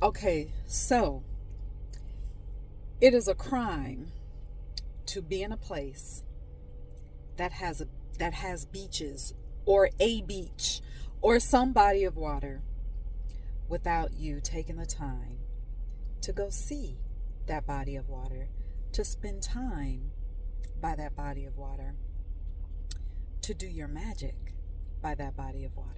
Okay, so it is a crime to be in a place that has beaches or a beach or some body of water without you taking the time to go see that body of water, to spend time by that body of water, to do your magic by that body of water.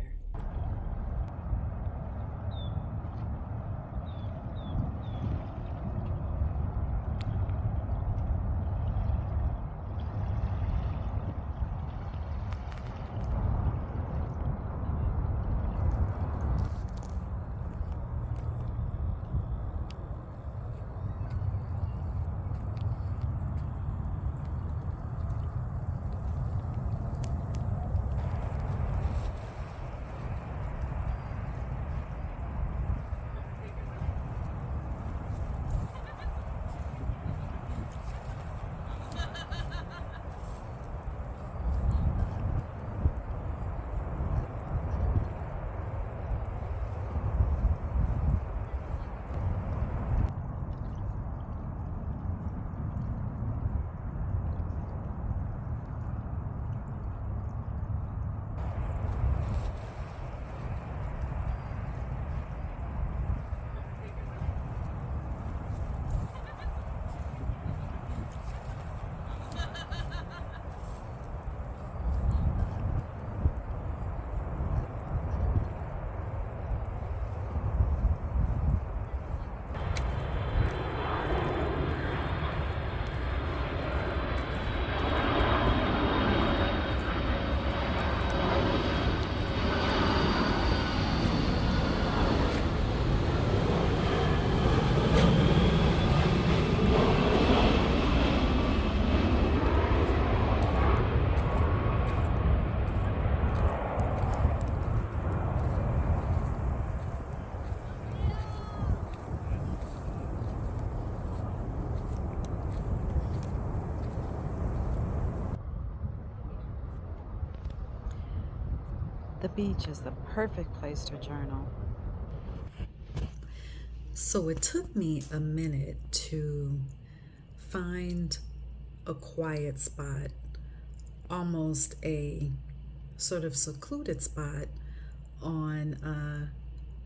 The beach is the perfect place to journal. So it took me a minute to find a quiet spot, almost a sort of secluded spot on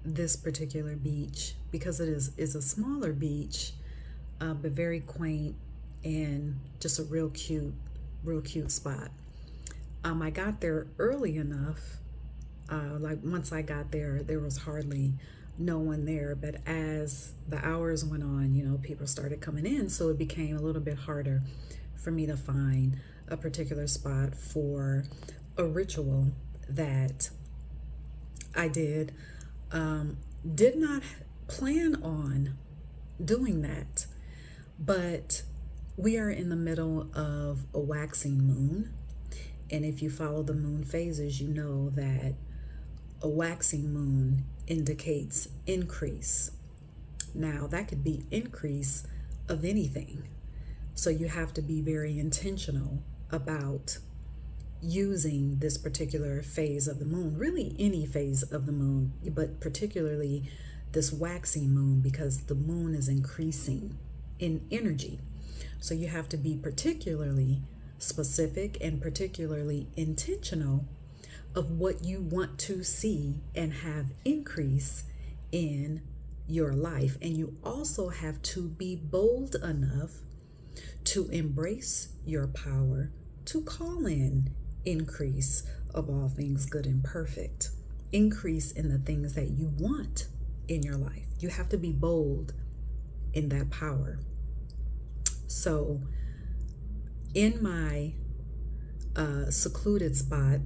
this particular beach, because it is a smaller beach, but very quaint and just a real cute spot. I got there early enough. Like once I got there, there was hardly no one there. But as the hours went on, people started coming in, so it became a little bit harder for me to find a particular spot for a ritual that I did. Did not plan on doing that, but we are in the middle of a waxing moon. And if you follow the moon phases, you know that a waxing moon indicates increase. Now, that could be increase of anything. So you have to be very intentional about using this particular phase of the moon, really any phase of the moon, but particularly this waxing moon, because the moon is increasing in energy. So you have to be particularly specific and particularly intentional of what you want to see and have increase in your life. And you also have to be bold enough to embrace your power to call in increase of all things good and perfect, increase in the things that you want in your life. You have to be bold in that power. So in my secluded spot,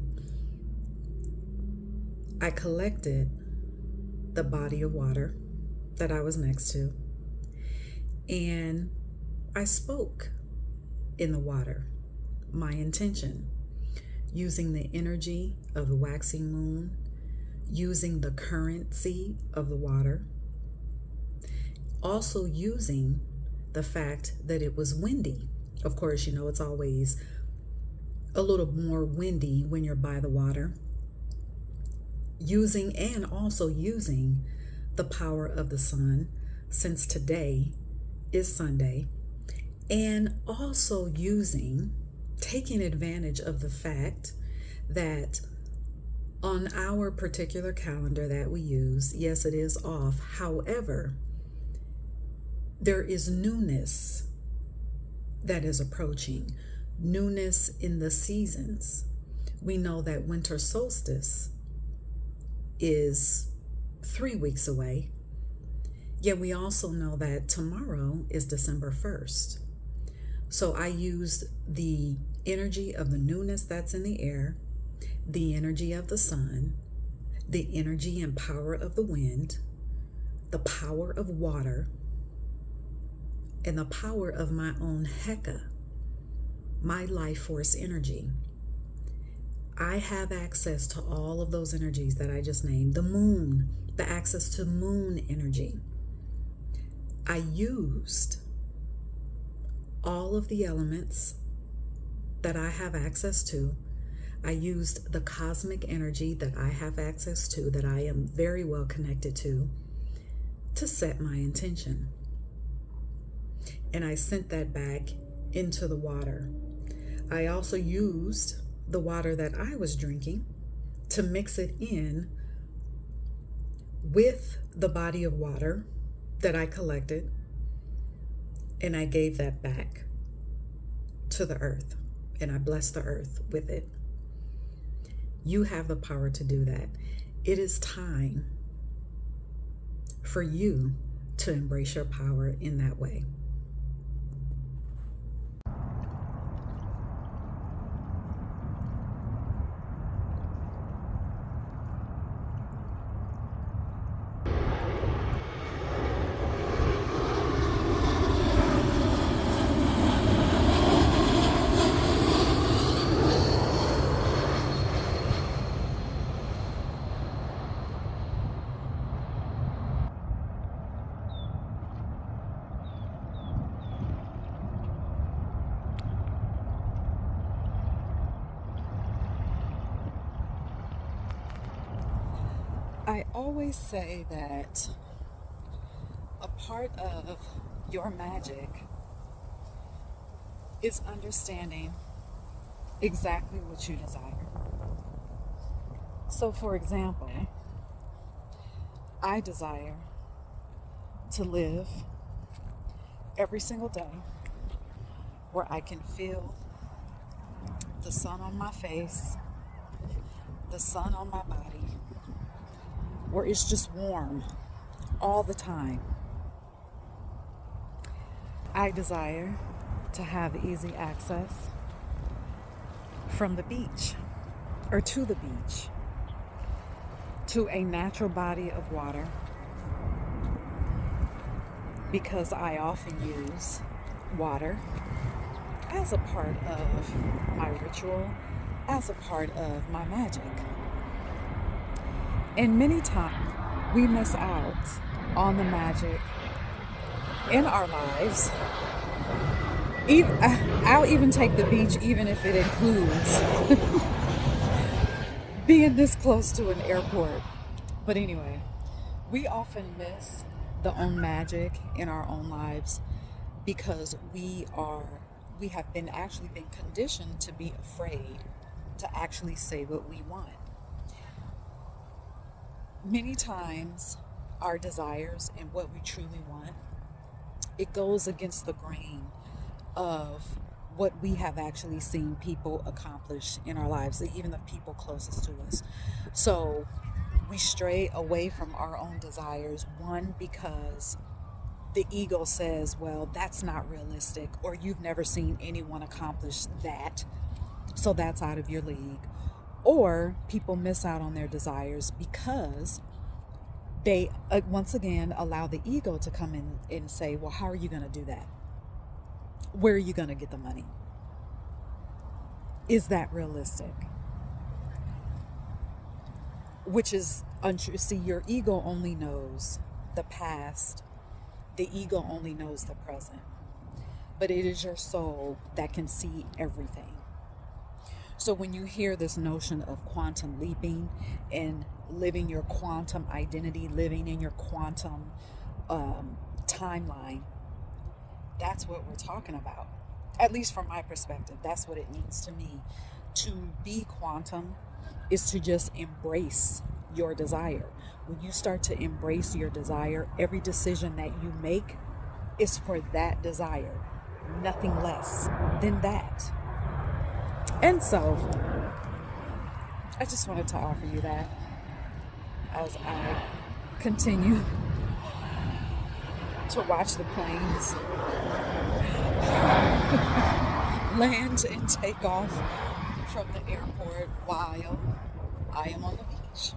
I collected the body of water that I was next to, and I spoke in the water my intention, using the energy of the waxing moon, using the currency of the water, also using the fact that it was windy. Of course, it's always a little more windy when you're by the water. Using the power of the sun, since today is Sunday, and also taking advantage of the fact that on our particular calendar that we use, yes, it is off. However, there is newness that is approaching, newness in the seasons. We know that winter solstice is 3 weeks away, yet we also know that tomorrow is December 1st. So I used the energy of the newness that's in the air, the energy of the sun, the energy and power of the wind, the power of water, and the power of my own Heka, my life force energy. I have access to all of those energies that I just named. The moon, the access to moon energy. I used all of the elements that I have access to. I used the cosmic energy that I have access to, that I am very well connected to set my intention. And I sent that back into the water. I also used the water that I was drinking to mix it in with the body of water that I collected, and I gave that back to the earth, and I blessed the earth with it. You have the power to do that. It is time for you to embrace your power in that way. I always say that a part of your magic is understanding exactly what you desire. So, for example, I desire to live every single day where I can feel the sun on my face, the sun on my body, where it's just warm all the time. I desire to have easy access from the beach, or to the beach, to a natural body of water, because I often use water as a part of my ritual, as a part of my magic. And many times we miss out on the magic in our lives. I'll even take the beach, even if it includes being this close to an airport. But anyway, we often miss the own magic in our own lives because we have been conditioned to be afraid to actually say what we want. Many times our desires and what we truly want, it goes against the grain of what we have actually seen people accomplish in our lives, even the people closest to us. So we stray away from our own desires, one, because the ego says, well, that's not realistic, or you've never seen anyone accomplish that, so that's out of your league. Or people miss out on their desires because they, once again, allow the ego to come in and say, well, how are you going to do that? Where are you going to get the money? Is that realistic? Which is untrue. See, your ego only knows the past. The ego only knows the present. But it is your soul that can see everything. So when you hear this notion of quantum leaping and living your quantum identity, living in your quantum timeline. That's what we're talking about. At least from my perspective, that's what it means to me. To be quantum is to just embrace your desire. When you start to embrace your desire, every decision that you make is for that desire, nothing less than that. And so, I just wanted to offer you that as I continue to watch the planes land and take off from the airport while I am on the beach.